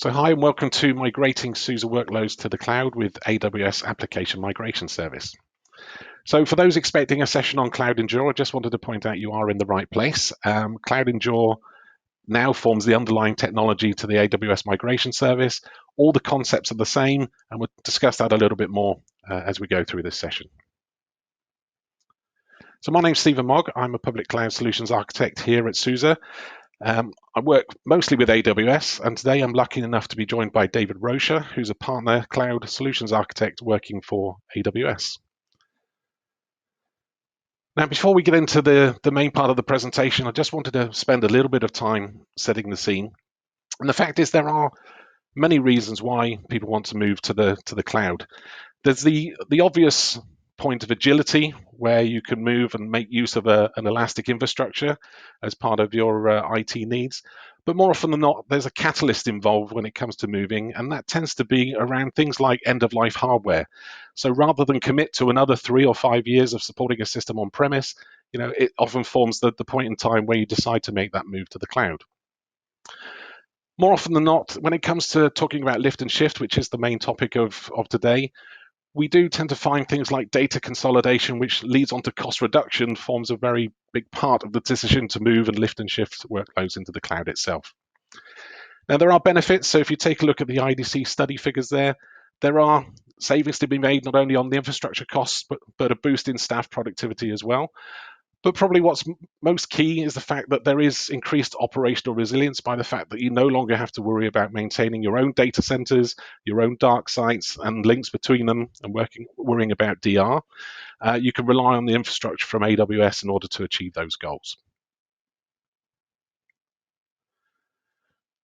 So hi and welcome to Migrating SUSE Workloads to the Cloud with AWS Application Migration Service. So for those expecting a session on CloudEndure, I just wanted to point out you are in the right place. CloudEndure now forms the underlying technology to the AWS Migration Service. All the concepts are the same, and we'll discuss that a little bit more as we go through this session. So my name's Stephen Mogg. I'm a Public Cloud Solutions Architect here at SUSE. I work mostly with AWS, and today I'm lucky enough to be joined by David Rocha, who's a partner cloud solutions architect working for AWS. Now, before we get into the main part of the presentation, I just wanted to spend a little bit of time setting the scene. And the fact is there are many reasons why people want to move to the cloud. There's the obvious point of agility, where you can move and make use of an elastic infrastructure as part of your IT needs. But more often than not, there's a catalyst involved when it comes to moving, and that tends to be around things like end-of-life hardware. So rather than commit to another 3 or 5 years of supporting a system on premise, it often forms the point in time where you decide to make that move to the cloud. More often than not, when it comes to talking about lift and shift, which is the main topic of today, we do tend to find things like data consolidation, which leads on to cost reduction, forms a very big part of the decision to move and lift and shift workloads into the cloud itself. Now, there are benefits. So if you take a look at the IDC study figures there are savings to be made not only on the infrastructure costs, but a boost in staff productivity as well. But probably what's most key is the fact that there is increased operational resilience by the fact that you no longer have to worry about maintaining your own data centers, your own dark sites and links between them, and worrying about DR. You can rely on the infrastructure from AWS in order to achieve those goals.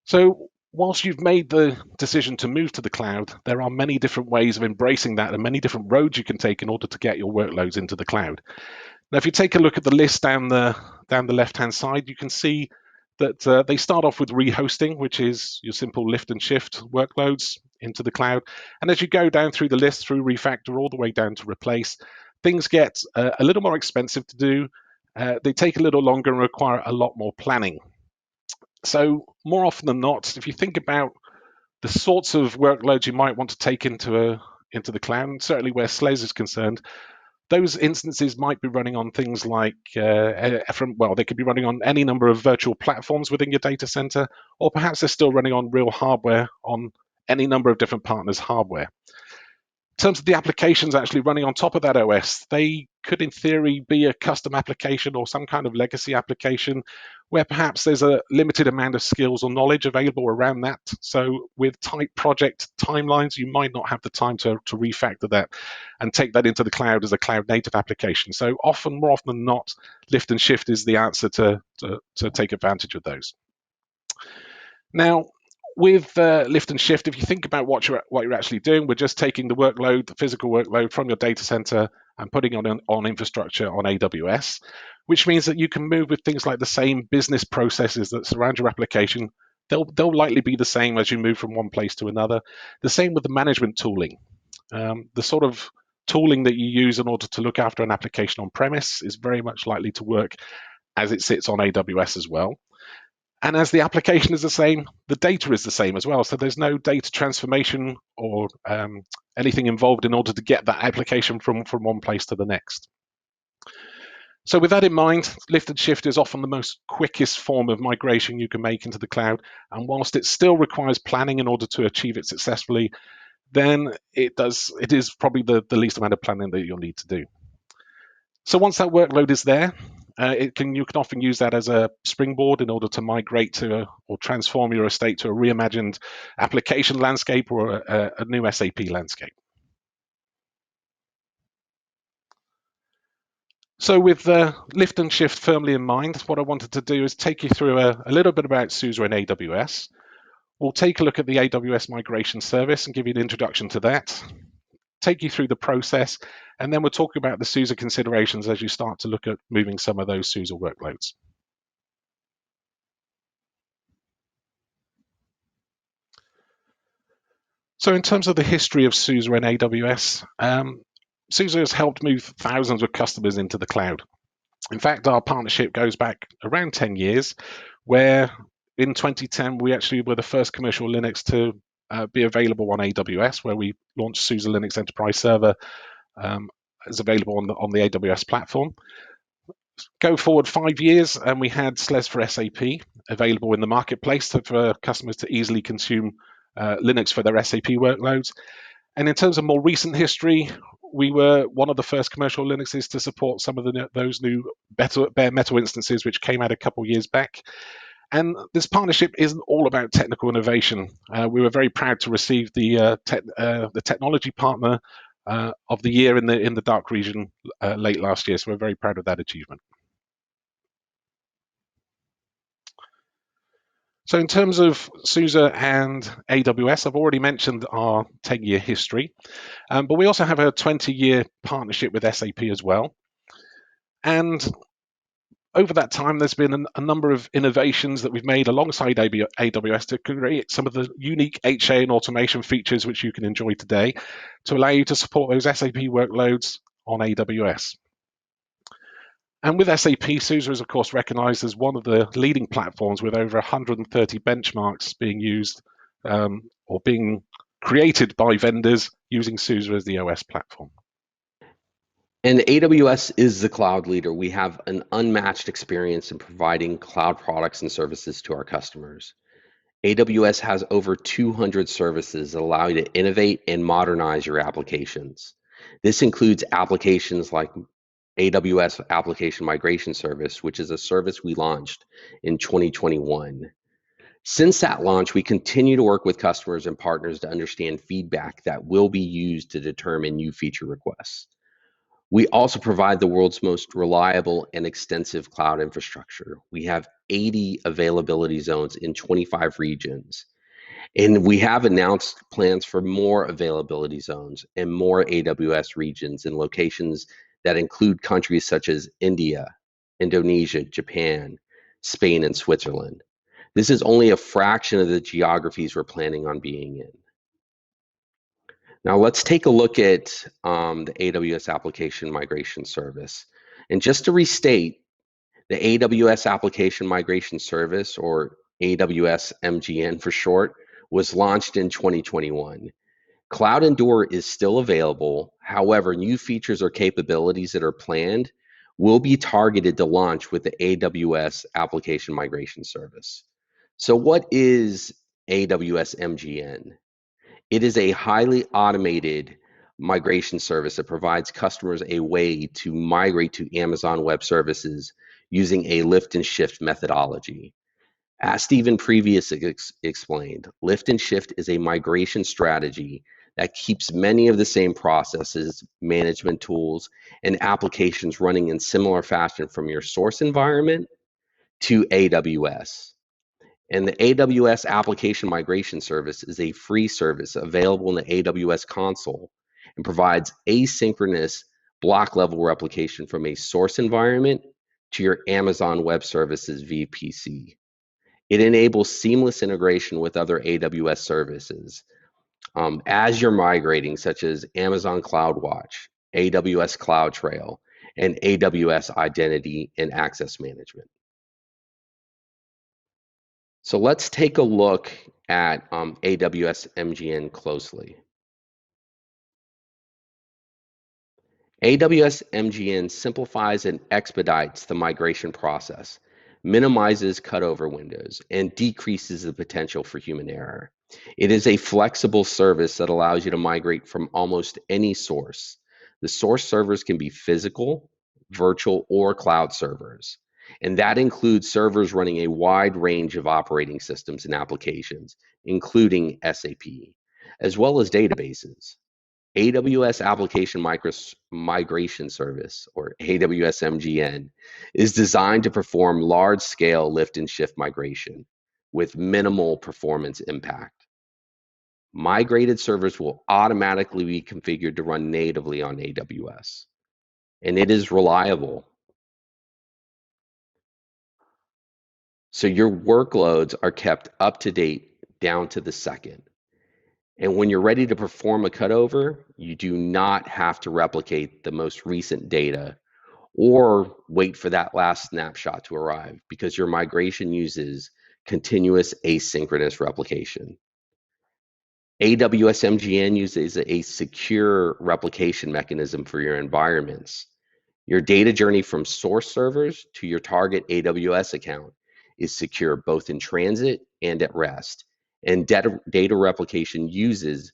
So whilst you've made the decision to move to the cloud, there are many different ways of embracing that and many different roads you can take in order to get your workloads into the cloud. Now, if you take a look at the list down the left-hand side, you can see that they start off with rehosting, which is your simple lift and shift workloads into the cloud. And as you go down through the list, through refactor, all the way down to replace, things get a little more expensive to do. They take a little longer and require a lot more planning. So more often than not, if you think about the sorts of workloads you might want to take into the cloud, and certainly where SLES is concerned, those instances might be running on things like, they could be running on any number of virtual platforms within your data center, or perhaps they're still running on real hardware on any number of different partners' hardware. In terms of the applications actually running on top of that OS, they could in theory be a custom application or some kind of legacy application where perhaps there's a limited amount of skills or knowledge available around that. So with tight project timelines, you might not have the time to refactor that and take that into the cloud as a cloud native application. So more often than not, lift and shift is the answer to take advantage of those. Now, with lift and shift, if you think about what you're actually doing, we're just taking the physical workload from your data center and putting it on infrastructure on AWS, which means that you can move with things like the same business processes that surround your application. They'll likely be the same as you move from one place to another. The same with the management tooling. The sort of tooling that you use in order to look after an application on premise is very much likely to work as it sits on AWS as well. And as the application is the same, the data is the same as well. So there's no data transformation or anything involved in order to get that application from one place to the next. So with that in mind, lift and shift is often the most quickest form of migration you can make into the cloud. And whilst it still requires planning in order to achieve it successfully, then it is probably the least amount of planning that you'll need to do. So once that workload is there, you can often use that as a springboard in order to migrate or transform your estate to a reimagined application landscape or a new SAP landscape. So with lift and shift firmly in mind, what I wanted to do is take you through a little bit about SUSE and AWS. We'll take a look at the AWS migration service and give you an introduction to that, take you through the process, and then we'll talk about the SUSE considerations as you start to look at moving some of those SUSE workloads. So in terms of the history of SUSE and AWS, SUSE has helped move thousands of customers into the cloud. In fact, our partnership goes back around 10 years, where in 2010, we actually were the first commercial Linux to be available on AWS, where we launched SUSE Linux Enterprise Server as available on the AWS platform. Go forward 5 years, and we had SLES for SAP available in the marketplace for customers to easily consume Linux for their SAP workloads. And in terms of more recent history, we were one of the first commercial Linuxes to support some of those new bare metal instances, which came out a couple of years back. And this partnership isn't all about technical innovation. We were very proud to receive the technology partner of the year in the dark region late last year. So we're very proud of that achievement. So in terms of SUSE and AWS, I've already mentioned our 10-year history, but we also have a 20-year partnership with SAP as well. And over that time, there's been a number of innovations that we've made alongside AWS to create some of the unique HA and automation features which you can enjoy today to allow you to support those SAP workloads on AWS. And with SAP, SUSE is, of course, recognized as one of the leading platforms with over 130 benchmarks being used or being created by vendors using SUSE as the OS platform. And AWS is the cloud leader. We have an unmatched experience in providing cloud products and services to our customers. AWS has over 200 services that allow you to innovate and modernize your applications. This includes applications like AWS Application Migration Service, which is a service we launched in 2021. Since that launch, we continue to work with customers and partners to understand feedback that will be used to determine new feature requests. We also provide the world's most reliable and extensive cloud infrastructure. We have 80 availability zones in 25 regions. And we have announced plans for more availability zones and more AWS regions in locations that include countries such as India, Indonesia, Japan, Spain, and Switzerland. This is only a fraction of the geographies we're planning on being in. Now let's take a look at the AWS Application Migration Service. And just to restate, the AWS Application Migration Service, or AWS MGN for short, was launched in 2021. CloudEndure is still available. However, new features or capabilities that are planned will be targeted to launch with the AWS Application Migration Service. So what is AWS MGN? It is a highly automated migration service that provides customers a way to migrate to Amazon Web Services using a lift and shift methodology. As Stephen previously explained, lift and shift is a migration strategy that keeps many of the same processes, management tools, and applications running in similar fashion from your source environment to AWS. And the AWS Application Migration Service is a free service available in the AWS console and provides asynchronous block-level replication from a source environment to your Amazon Web Services VPC. It enables seamless integration with other AWS services as you're migrating, such as Amazon CloudWatch, AWS CloudTrail, and AWS Identity and Access Management. So let's take a look at AWS MGN closely. AWS MGN simplifies and expedites the migration process, minimizes cutover windows, and decreases the potential for human error. It is a flexible service that allows you to migrate from almost any source. The source servers can be physical, virtual, or cloud servers. And that includes servers running a wide range of operating systems and applications, including SAP, as well as databases. AWS Application Migration Service, or AWS MGN, is designed to perform large-scale lift and shift migration with minimal performance impact. Migrated servers will automatically be configured to run natively on AWS, and it is reliable. So your workloads are kept up to date down to the second. And when you're ready to perform a cutover, you do not have to replicate the most recent data or wait for that last snapshot to arrive, because your migration uses continuous asynchronous replication. AWS MGN uses a secure replication mechanism for your environments. Your data journey from source servers to your target AWS account is secure both in transit and at rest. And data replication uses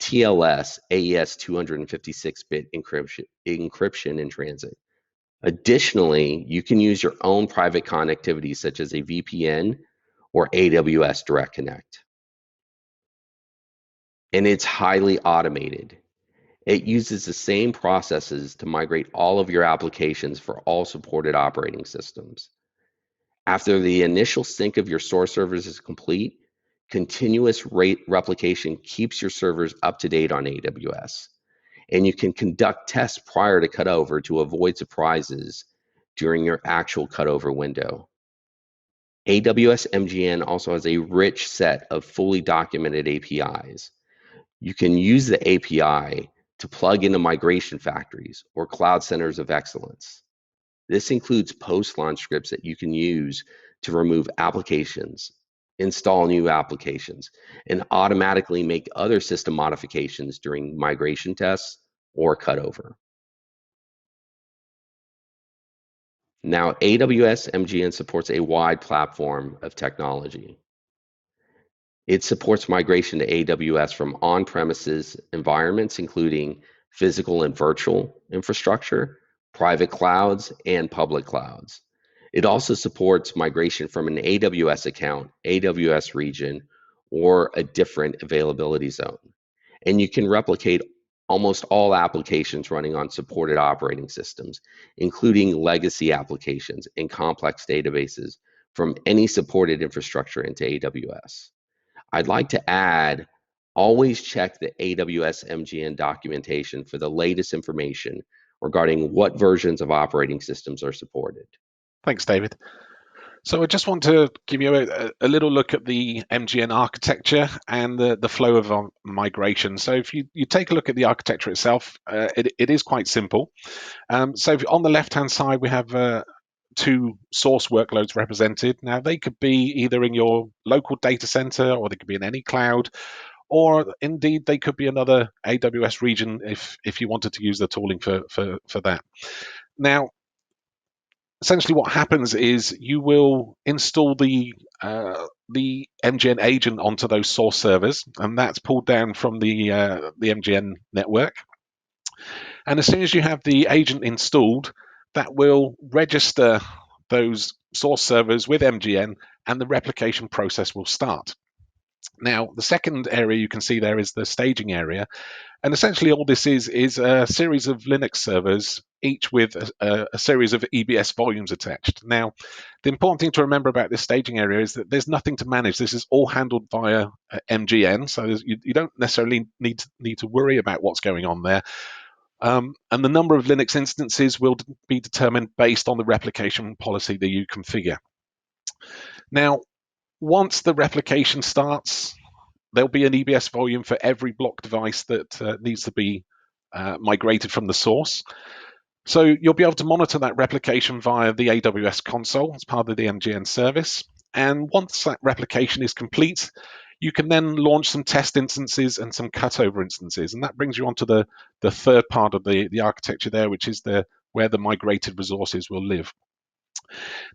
TLS AES 256-bit encryption in transit. Additionally, you can use your own private connectivity such as a VPN or AWS Direct Connect. And it's highly automated. It uses the same processes to migrate all of your applications for all supported operating systems. After the initial sync of your source servers is complete, continuous rate replication keeps your servers up to date on AWS. And you can conduct tests prior to cutover to avoid surprises during your actual cutover window. AWS MGN also has a rich set of fully documented APIs. You can use the API to plug into migration factories or cloud centers of excellence. This includes post-launch scripts that you can use to remove applications, install new applications, and automatically make other system modifications during migration tests or cutover. Now, AWS MGN supports a wide platform of technology. It supports migration to AWS from on-premises environments, including physical and virtual infrastructure, private clouds, and public clouds. It also supports migration from an AWS account, AWS region, or a different availability zone. And you can replicate almost all applications running on supported operating systems, including legacy applications and complex databases from any supported infrastructure into AWS. I'd like to add, always check the AWS MGN documentation for the latest information regarding what versions of operating systems are supported. Thanks, David. So I just want to give you a little look at the MGN architecture and the flow of migration. So if you take a look at the architecture itself, it is quite simple. So on the left-hand side, we have two source workloads represented. Now, they could be either in your local data center, or they could be in any cloud, or indeed they could be another AWS region if you wanted to use the tooling for that. Now, essentially what happens is you will install the MGN agent onto those source servers, and that's pulled down from the MGN network. And as soon as you have the agent installed, that will register those source servers with MGN, and the replication process will start. Now, the second area you can see there is the staging area. And essentially all this is a series of Linux servers, each with a series of EBS volumes attached. Now, the important thing to remember about this staging area is that there's nothing to manage. This is all handled via MGN, so you don't necessarily need to worry about what's going on there. And the number of Linux instances will be determined based on the replication policy that you configure. Now, once the replication starts, there'll be an EBS volume for every block device that needs to be migrated from the source. So you'll be able to monitor that replication via the AWS console as part of the MGN service. And once that replication is complete, you can then launch some test instances and some cutover instances. And that brings you onto the third part of the architecture there, which is where the migrated resources will live.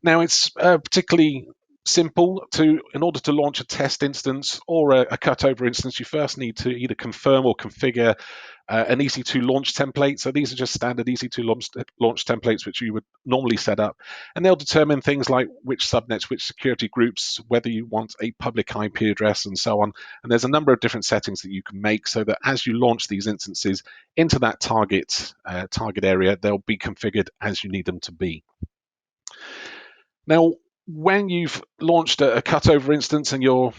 Now, it's particularly simple in order to launch a test instance or a cutover instance. You first need to either confirm or configure an EC2 launch template. So these are just standard EC2 launch templates which you would normally set up, and they'll determine things like which subnets, which security groups, whether you want a public IP address, and so on. And there's a number of different settings that you can make so that as you launch these instances into that target area, they'll be configured as you need them to be. Now, when you've launched a cutover instance and you're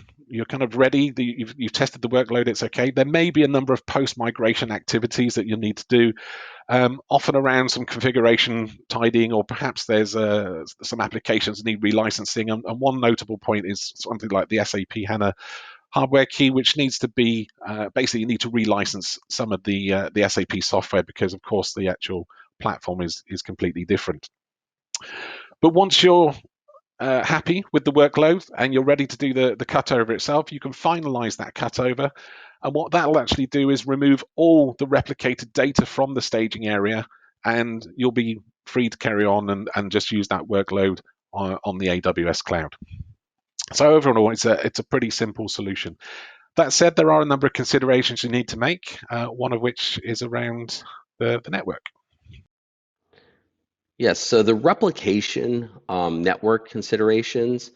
kind of ready, you've tested the workload, it's okay, there may be a number of post-migration activities that you'll need to do, often around some configuration tidying, or perhaps there's some applications that need relicensing. And one notable point is something like the SAP HANA hardware key, which needs to be, basically you need to relicense some of the SAP software, because of course the actual platform is completely different. But once you're happy with the workload and you're ready to do the cutover itself, you can finalize that cutover. And what that'll actually do is remove all the replicated data from the staging area, and you'll be free to carry on and just use that workload on the AWS cloud. So overall, it's a pretty simple solution. That said, there are a number of considerations you need to make, one of which is around the network. Yes, so the replication network considerations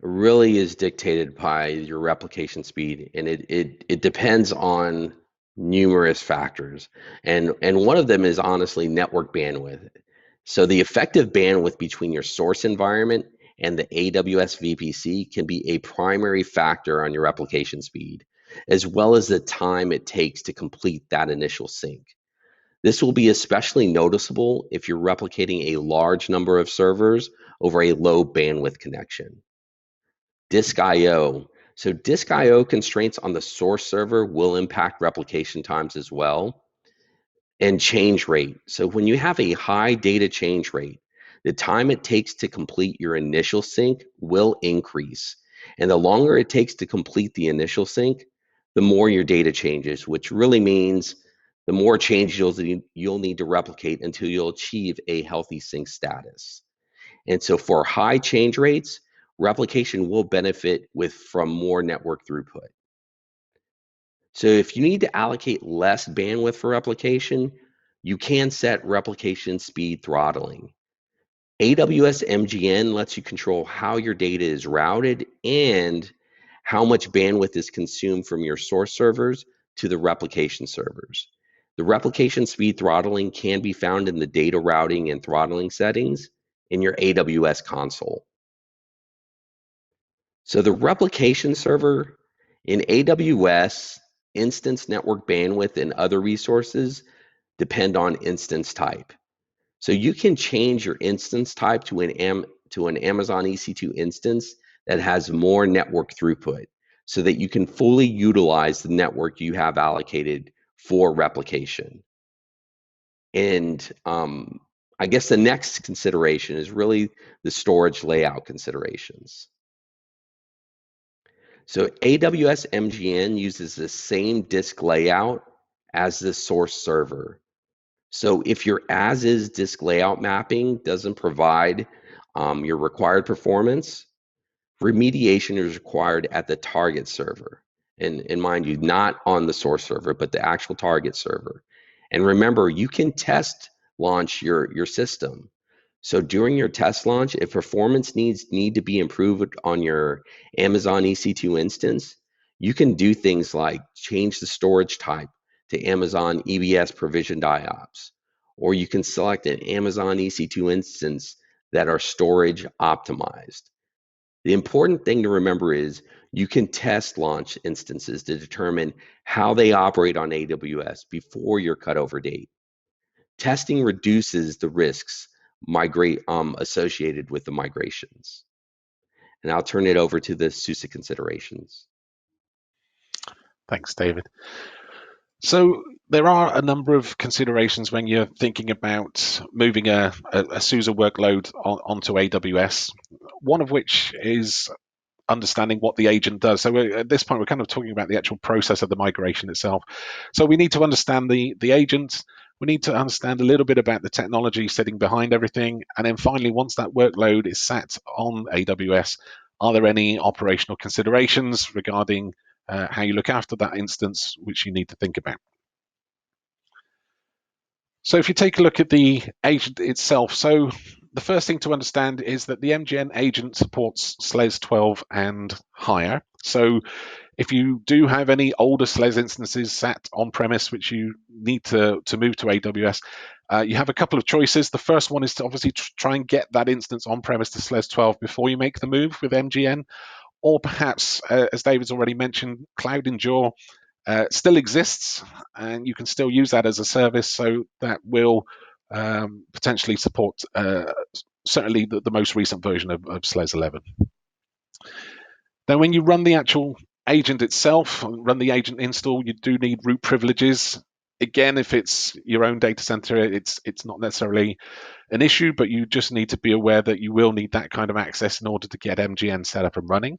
really is dictated by your replication speed, and it depends on numerous factors. And one of them is honestly network bandwidth. So the effective bandwidth between your source environment and the AWS VPC can be a primary factor on your replication speed, as well as the time it takes to complete that initial sync. This will be especially noticeable if you're replicating a large number of servers over a low bandwidth connection. Disk I/O. So disk I/O constraints on the source server will impact replication times as well. And change rate. So when you have a high data change rate, the time it takes to complete your initial sync will increase. And the longer it takes to complete the initial sync, the more your data changes, which really means the more changes you'll need to replicate until you'll achieve a healthy sync status. And so for high change rates, replication will benefit from more network throughput. So if you need to allocate less bandwidth for replication, you can set replication speed throttling. AWS MGN lets you control how your data is routed and how much bandwidth is consumed from your source servers to the replication servers. The replication speed throttling can be found in the data routing and throttling settings in your AWS console. So the replication server in AWS, instance network bandwidth and other resources depend on instance type. So you can change your instance type to an Amazon EC2 instance that has more network throughput so that you can fully utilize the network you have allocated for replication. And I guess the next consideration is really the storage layout considerations. So AWS MGN uses the same disk layout as the source server. So if your as-is disk layout mapping doesn't provide your required performance, remediation is required at the target server. And mind you, not on the source server, but the actual target server. And remember, you can test launch your system. So during your test launch, if performance need to be improved on your Amazon EC2 instance, you can do things like change the storage type to Amazon EBS provisioned IOPS, or you can select an Amazon EC2 instance that are storage optimized. The important thing to remember is you can test launch instances to determine how they operate on AWS before your cutover date. Testing reduces the risks associated with the migrations. And I'll turn it over to the SUSE considerations. Thanks, David. So there are a number of considerations when you're thinking about moving a SUSE workload onto AWS, one of which is understanding what the agent does. So at this point, we're kind of talking about the actual process of the migration itself. So we need to understand the agent. We need to understand a little bit about the technology sitting behind everything. And then finally, once that workload is sat on AWS, are there any operational considerations regarding how you look after that instance, which you need to think about? So if you take a look at the agent itself, so the first thing to understand is that the MGN agent supports SLES 12 and higher. So if you do have any older SLES instances sat on premise, which you need to move to AWS, you have a couple of choices. The first one is to obviously try and get that instance on premise to SLES 12 before you make the move with MGN, or perhaps, as David's already mentioned, CloudEndure still exists, and you can still use that as a service. So that will potentially support certainly the most recent version of SLES 11. Then when you run the actual agent itself, run the agent install, you do need root privileges. Again, if it's your own data center, it's not necessarily an issue, but you just need to be aware that you will need that kind of access in order to get MGN set up and running.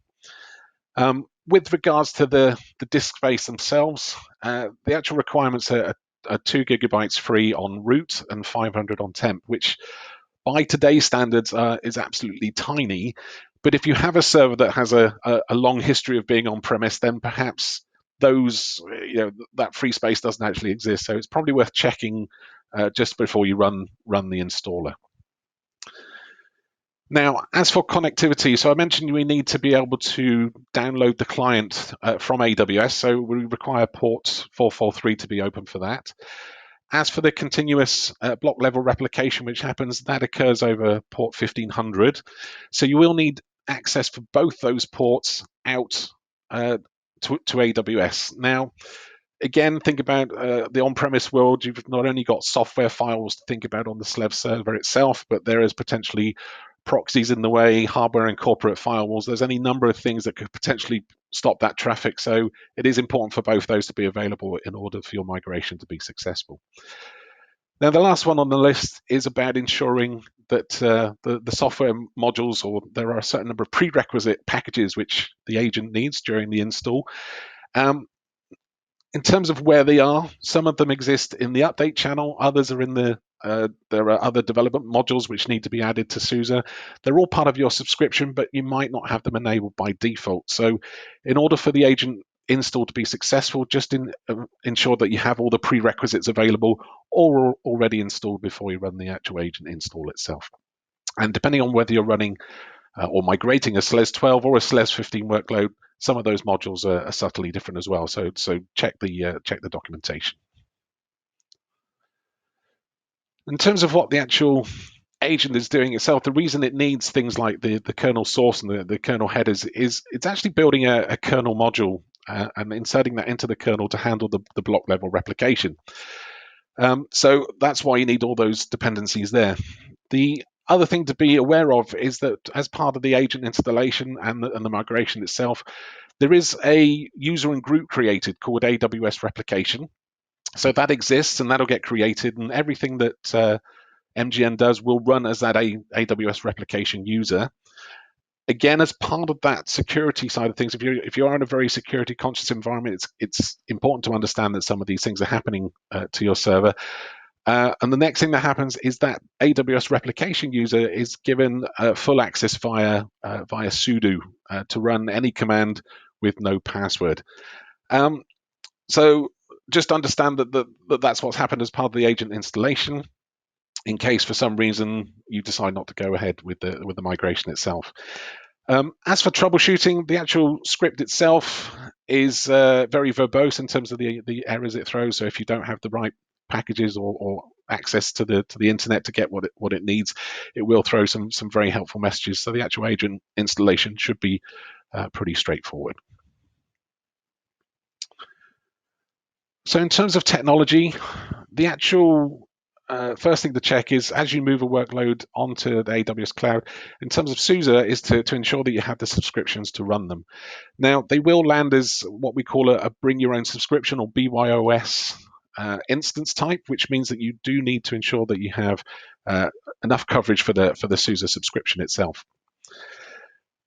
With regards to the disk space themselves, the actual requirements are 2 gigabytes free on root and 500 on temp, which by today's standards is absolutely tiny. But if you have a server that has a long history of being on premise, then perhaps that free space doesn't actually exist. So it's probably worth checking just before you run the installer. Now, as for connectivity, so I mentioned we need to be able to download the client from AWS, so we require port 443 to be open for that. As for the continuous block level replication, which happens, that occurs over port 1500. So you will need access for both those ports out to AWS. Now, again, think about the on-premise world. You've not only got software files to think about on the SLEV server itself, but there is potentially proxies in the way, hardware and corporate firewalls. There's any number of things that could potentially stop that traffic. So it is important for both those to be available in order for your migration to be successful. Now, the last one on the list is about ensuring that the software modules, or there are a certain number of prerequisite packages which the agent needs during the install. In terms of where they are, some of them exist in the update channel, others are in the there are other development modules which need to be added to SUSE. They're all part of your subscription, but you might not have them enabled by default. So in order for the agent install to be successful, just ensure that you have all the prerequisites available or already installed before you run the actual agent install itself. And depending on whether you're running or migrating a SLES 12 or a SLES 15 workload, some of those modules are subtly different as well. So check the documentation. In terms of what the actual agent is doing itself, the reason it needs things like the kernel source and the kernel headers is it's actually building a kernel module and inserting that into the kernel to handle the block level replication. So that's why you need all those dependencies there. The other thing to be aware of is that as part of the agent installation and the migration itself, there is a user and group created called AWS replication. So that exists and that'll get created, and everything that MGN does will run as that AWS replication user. Again, as part of that security side of things, if you're in a very security conscious environment, it's important to understand that some of these things are happening to your server. And the next thing that happens is that AWS replication user is given full access via sudo to run any command with no password. So just understand that's what's happened as part of the agent installation, in case for some reason you decide not to go ahead with the migration itself. As for troubleshooting, the actual script itself is very verbose in terms of the errors it throws. So if you don't have the right packages or access to the internet to get what it needs, it will throw some very helpful messages. So the actual agent installation should be pretty straightforward. So in terms of technology, the actual first thing to check is, as you move a workload onto the AWS cloud, in terms of SUSE, is to ensure that you have the subscriptions to run them. Now, they will land as what we call a bring your own subscription, or BYOS instance type, which means that you do need to ensure that you have enough coverage for the SUSE subscription itself.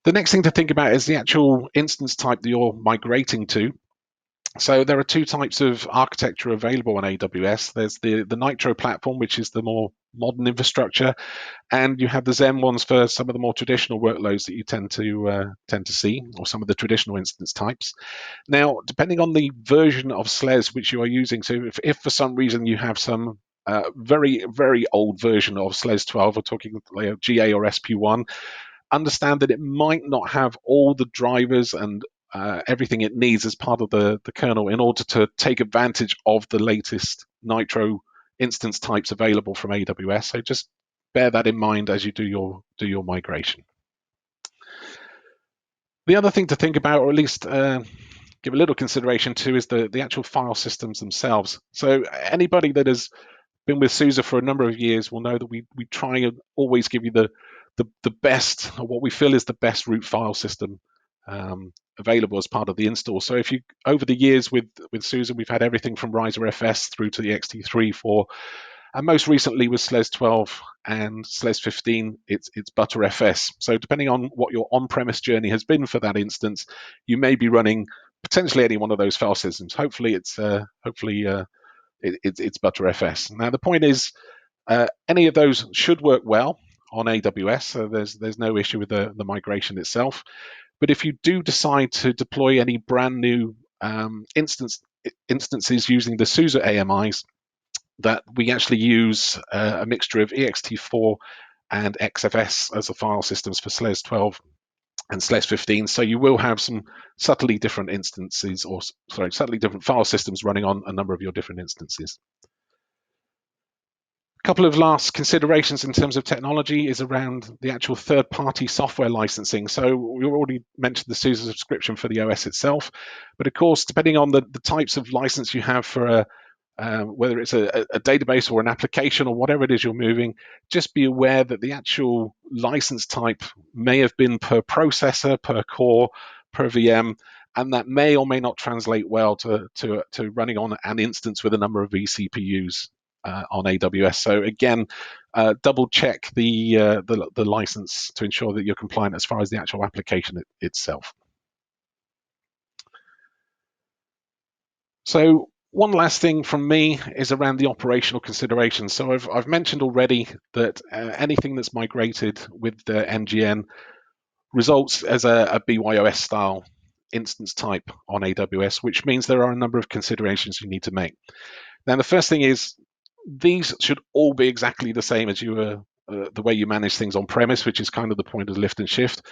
The next thing to think about is the actual instance type that you're migrating to. So there are two types of architecture available on AWS. There's the Nitro platform, which is the more modern infrastructure, and you have the Zen ones for some of the more traditional workloads that you tend to see, or some of the traditional instance types. Now, depending on the version of SLES which you are using, so if for some reason you have some very, very old version of SLES 12, we're talking GA or SP1, understand that it might not have all the drivers and everything it needs as part of the kernel in order to take advantage of the latest Nitro instance types available from AWS. So just bear that in mind as you do your migration. The other thing to think about, or at least give a little consideration to, is the actual file systems themselves. So anybody that has been with SUSE for a number of years will know that we try and always give you the best, or what we feel is the best root file system available as part of the install. So if you, over the years with SUSE, we've had everything from Riser FS through to the XT3, 4, and most recently with SLES 12 and SLES 15, it's ButterFS. So depending on what your on-premise journey has been for that instance, you may be running potentially any one of those file systems. Hopefully it's ButterFS. Now the point is, any of those should work well on AWS, so there's no issue with the migration itself. But if you do decide to deploy any brand new instances using the SUSE AMIs, that we actually use a mixture of ext4 and XFS as the file systems for SLES 12 and SLES 15. So you will have some subtly different instances, or sorry, subtly different file systems running on a number of your different instances. A couple of last considerations in terms of technology is around the actual third-party software licensing. So we already mentioned the SUSE subscription for the OS itself, but of course, depending on the types of license you have for whether it's a database or an application or whatever it is you're moving, just be aware that the actual license type may have been per processor, per core, per VM, and that may or may not translate well to running on an instance with a number of vCPUs on AWS. So again, double check the license to ensure that you're compliant as far as the actual application itself. So one last thing from me is around the operational considerations. So I've mentioned already that anything that's migrated with the MGN results as a BYOS style instance type on AWS, which means there are a number of considerations you need to make. Now, the first thing is these should all be exactly the same as the way you manage things on premise, which is kind of the point of lift and shift.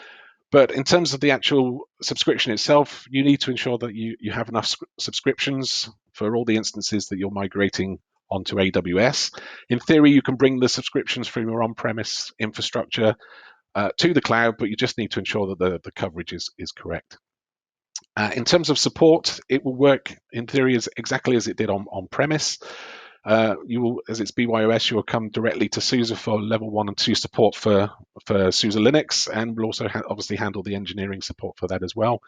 But in terms of the actual subscription itself, you need to ensure that you have enough subscriptions for all the instances that you're migrating onto AWS. In theory, you can bring the subscriptions from your on-premise infrastructure to the cloud, but you just need to ensure that the coverage is correct. In terms of support, it will work in theory exactly as it did on premise. You will, as it's BYOS, you will come directly to SUSE for level 1 and 2 support for SUSE Linux, and we'll also obviously handle the engineering support for that as well.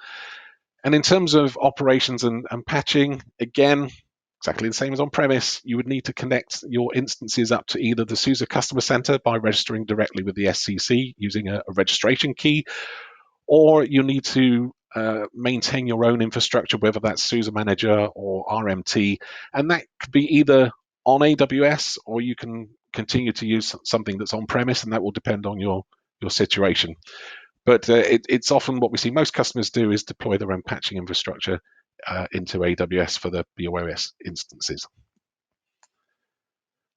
And in terms of operations and patching, again, exactly the same as on premise, you would need to connect your instances up to either the SUSE Customer Center by registering directly with the SCC using a registration key, or you need to maintain your own infrastructure, whether that's SUSE Manager or RMT, and that could be either on AWS or you can continue to use something that's on premise, and that will depend on your situation. But it's often what we see most customers do is deploy their own patching infrastructure into AWS for the BYOS instances.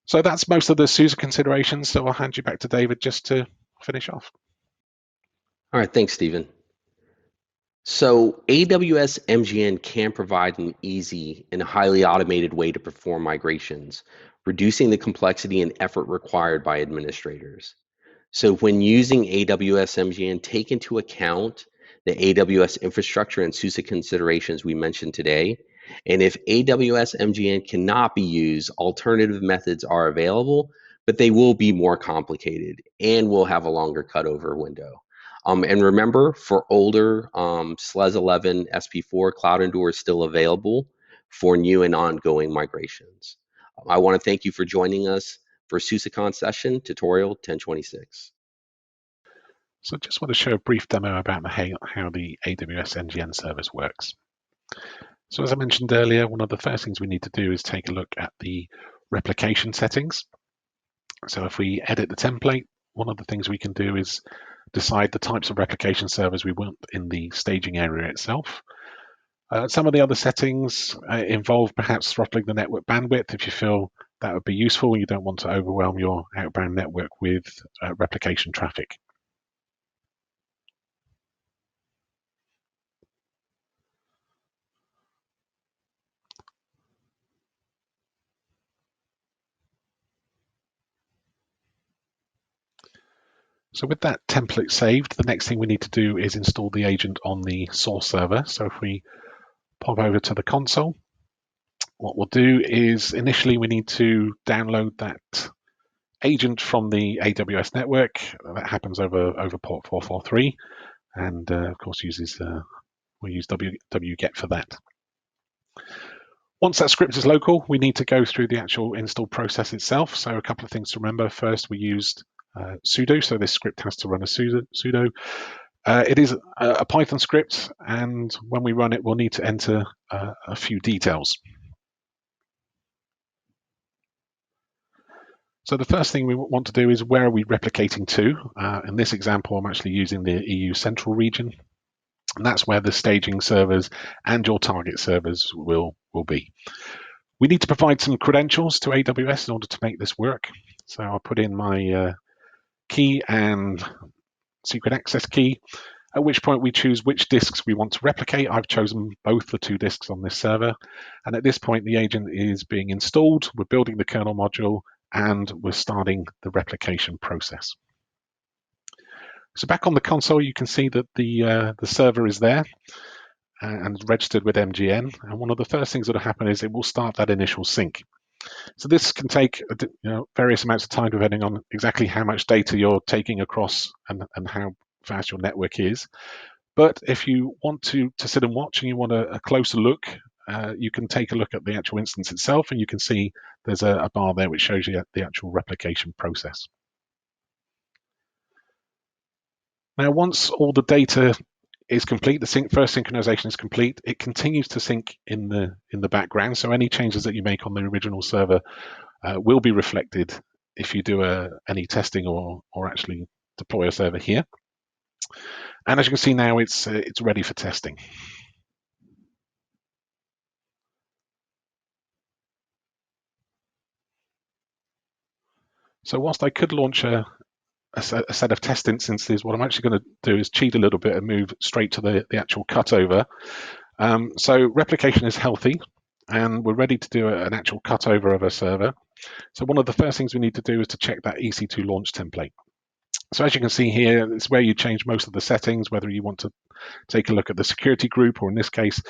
So that's most of the SUSE considerations. So I'll hand you back to David just to finish off. All right, thanks, Stephen. So AWS MGN can provide an easy and highly automated way to perform migrations, reducing the complexity and effort required by administrators. So when using AWS MGN, take into account the AWS infrastructure and SUSE considerations we mentioned today. And if AWS MGN cannot be used, alternative methods are available, but they will be more complicated and will have a longer cutover window. And remember, for older SLES 11 SP4, CloudEndure is still available for new and ongoing migrations. I want to thank you for joining us for SUSECON session tutorial 1026. So I just want to show a brief demo about how the AWS MGN service works. So as I mentioned earlier, one of the first things we need to do is take a look at the replication settings. So if we edit the template, one of the things we can do is decide the types of replication servers we want in the staging area itself. Some of the other settings involve perhaps throttling the network bandwidth if you feel that would be useful and you don't want to overwhelm your outbound network with replication traffic. So with that template saved, the next thing we need to do is install the agent on the source server. So if we pop over to the console, what we'll do is initially we need to download that agent from the AWS network. That happens over port 443. and of course we'll use wget for that. Once that script is local, we need to go through the actual install process itself. So a couple of things to remember. First, we used sudo, so this script has to run a sudo. It is a Python script, and when we run it, we'll need to enter a few details. So the first thing we want to do is where are we replicating to? In this example, I'm actually using the EU Central region, and that's where the staging servers and your target servers will be. We need to provide some credentials to AWS in order to make this work. So I'll put in my key and secret access key, at which point we choose which disks we want to replicate. I've chosen both the 2 disks on this server. And at this point, the agent is being installed. We're building the kernel module, and we're starting the replication process. So back on the console, you can see that the server is there and registered with MGN. And one of the first things that will happen is it will start that initial sync. So this can take various amounts of time depending on exactly how much data you're taking across and how fast your network is. But if you want to sit and watch and you want a closer look, you can take a look at the actual instance itself, and you can see there's a bar there which shows you the actual replication process. Now, once all the data is complete, the first synchronization is complete, it continues to sync in the background. So any changes that you make on the original server will be reflected if you do any testing or actually deploy a server here. And as you can see now, it's ready for testing. So whilst I could launch a set of test instances, what I'm actually going to do is cheat a little bit and move straight to the actual cutover. So replication is healthy, and we're ready to do an actual cutover of a server. So one of the first things we need to do is to check that EC2 launch template. So as you can see here, it's where you change most of the settings, whether you want to take a look at the security group, or in this case,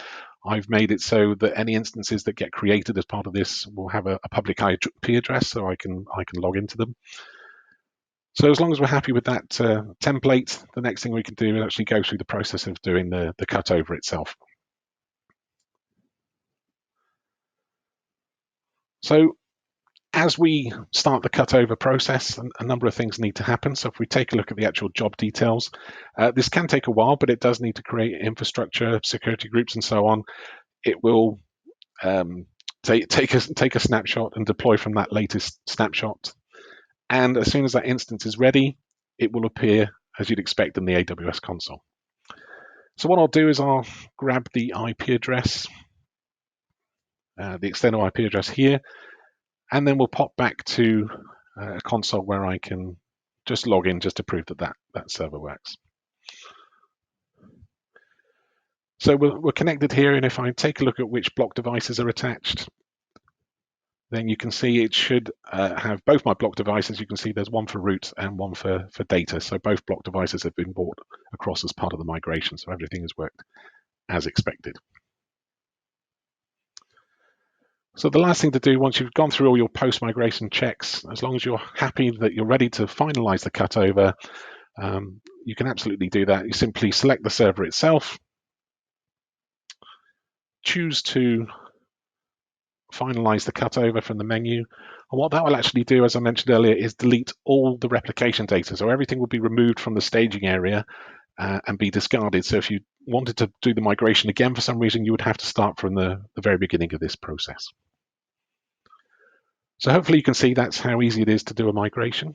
I've made it so that any instances that get created as part of this will have a public IP address, so I can log into them. So as long as we're happy with that template, the next thing we can do is actually go through the process of doing the cutover itself. So as we start the cutover process, a number of things need to happen. So if we take a look at the actual job details, this can take a while, but it does need to create infrastructure, security groups, and so on. It will take a snapshot and deploy from that latest snapshot. And as soon as that instance is ready, it will appear as you'd expect in the AWS console. So what I'll do is I'll grab the IP address, the external IP address here, and then we'll pop back to a console where I can just log in just to prove that server works. So we're connected here, and if I take a look at which block devices are attached, then you can see it should have both my block devices. You can see there's one for root and one for data. So both block devices have been brought across as part of the migration. So everything has worked as expected. So the last thing to do once you've gone through all your post-migration checks, as long as you're happy that you're ready to finalize the cutover, you can absolutely do that. You simply select the server itself, choose to finalize the cutover from the menu. And what that will actually do, as I mentioned earlier, is delete all the replication data. So everything will be removed from the staging area and be discarded. So if you wanted to do the migration again for some reason, you would have to start from the very beginning of this process. So hopefully you can see that's how easy it is to do a migration.